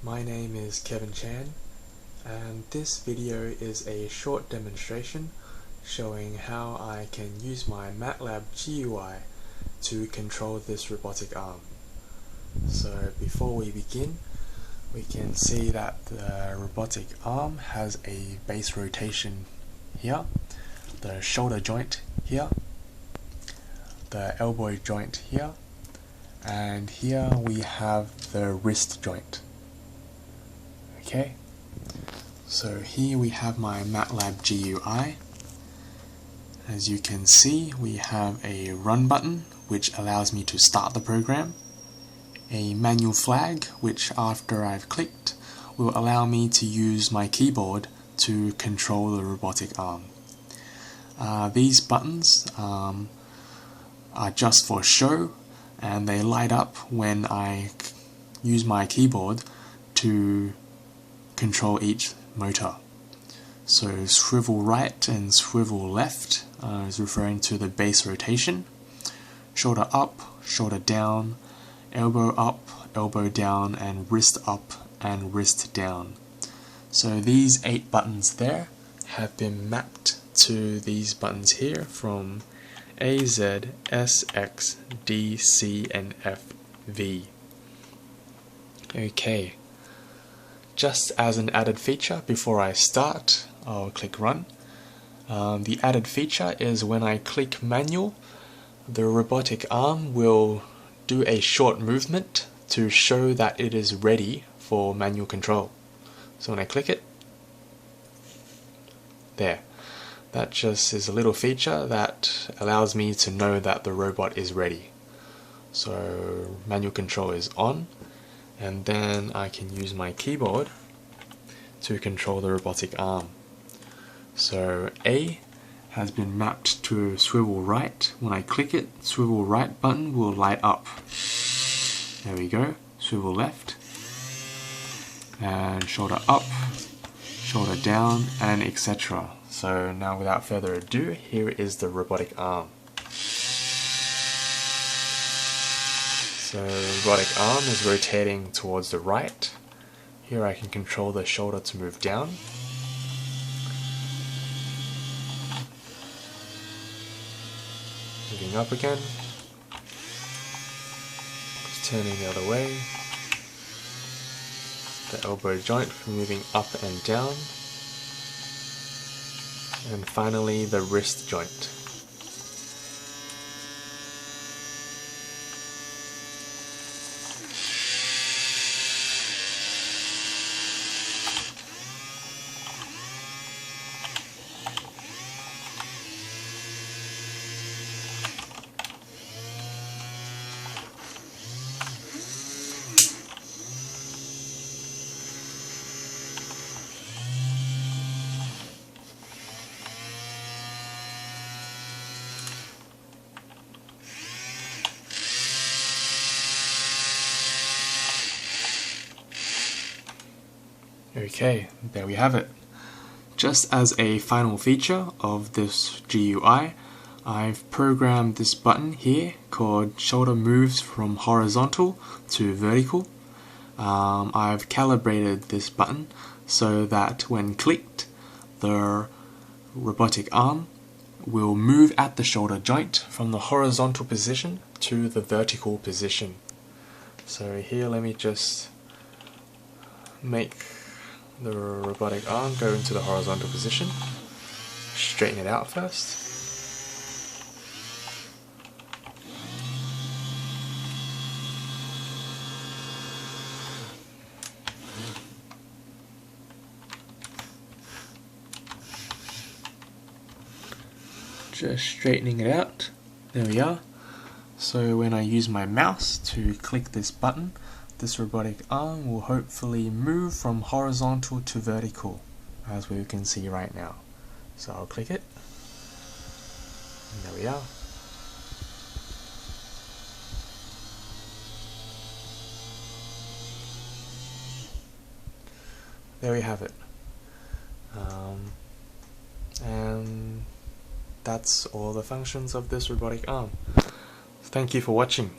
My name is Kevin Chan, and this video is a short demonstration showing how I can use my MATLAB GUI to control this robotic arm. So before we begin, we can see that the robotic arm has a base rotation here, the shoulder joint here, the elbow joint here, and here we have the wrist joint. Okay, so here we have my MATLAB GUI. As you can see, we have a run button which allows me to start the program, a manual flag which after I've clicked will allow me to use my keyboard to control the robotic arm. These buttons are just for show, and they light up when I use my keyboard to control each motor. So swivel right and swivel left is referring to the base rotation. Shoulder up, shoulder down, elbow up, elbow down, and wrist up and wrist down. So these 8 buttons there have been mapped to these buttons here from A, Z, S, X, D, C, and F, V. Okay, just as an added feature before I start, I'll click run. The added feature is when I click manual, the robotic arm will do a short movement to show that it is ready for manual control. So when I click it, there. That just is a little feature that allows me to know that the robot is ready. So manual control is on, and then I can use my keyboard to control the robotic arm. So A has been mapped to swivel right. When I click it, swivel right button will light up. There we go. Swivel left, and shoulder up, shoulder down, and etc. So now without further ado, here is the robotic arm. So the robotic arm is rotating towards the right. Here I can control the shoulder to move down. Moving up again. Just turning the other way. The elbow joint moving up and down. And finally the wrist joint. Okay, there we have it. Just as a final feature of this GUI, I've programmed this button here called shoulder moves from horizontal to vertical. I've calibrated this button so that when clicked, the robotic arm will move at the shoulder joint from the horizontal position to the vertical position. So here let me just make the robotic arm go into the horizontal position. Straighten it out first. Just straightening it out. There we are. So when I use my mouse to click this button, this robotic arm will hopefully move from horizontal to vertical, as we can see right now. So I'll click it, and there we are. There we have it. And that's all the functions of this robotic arm. Thank you for watching.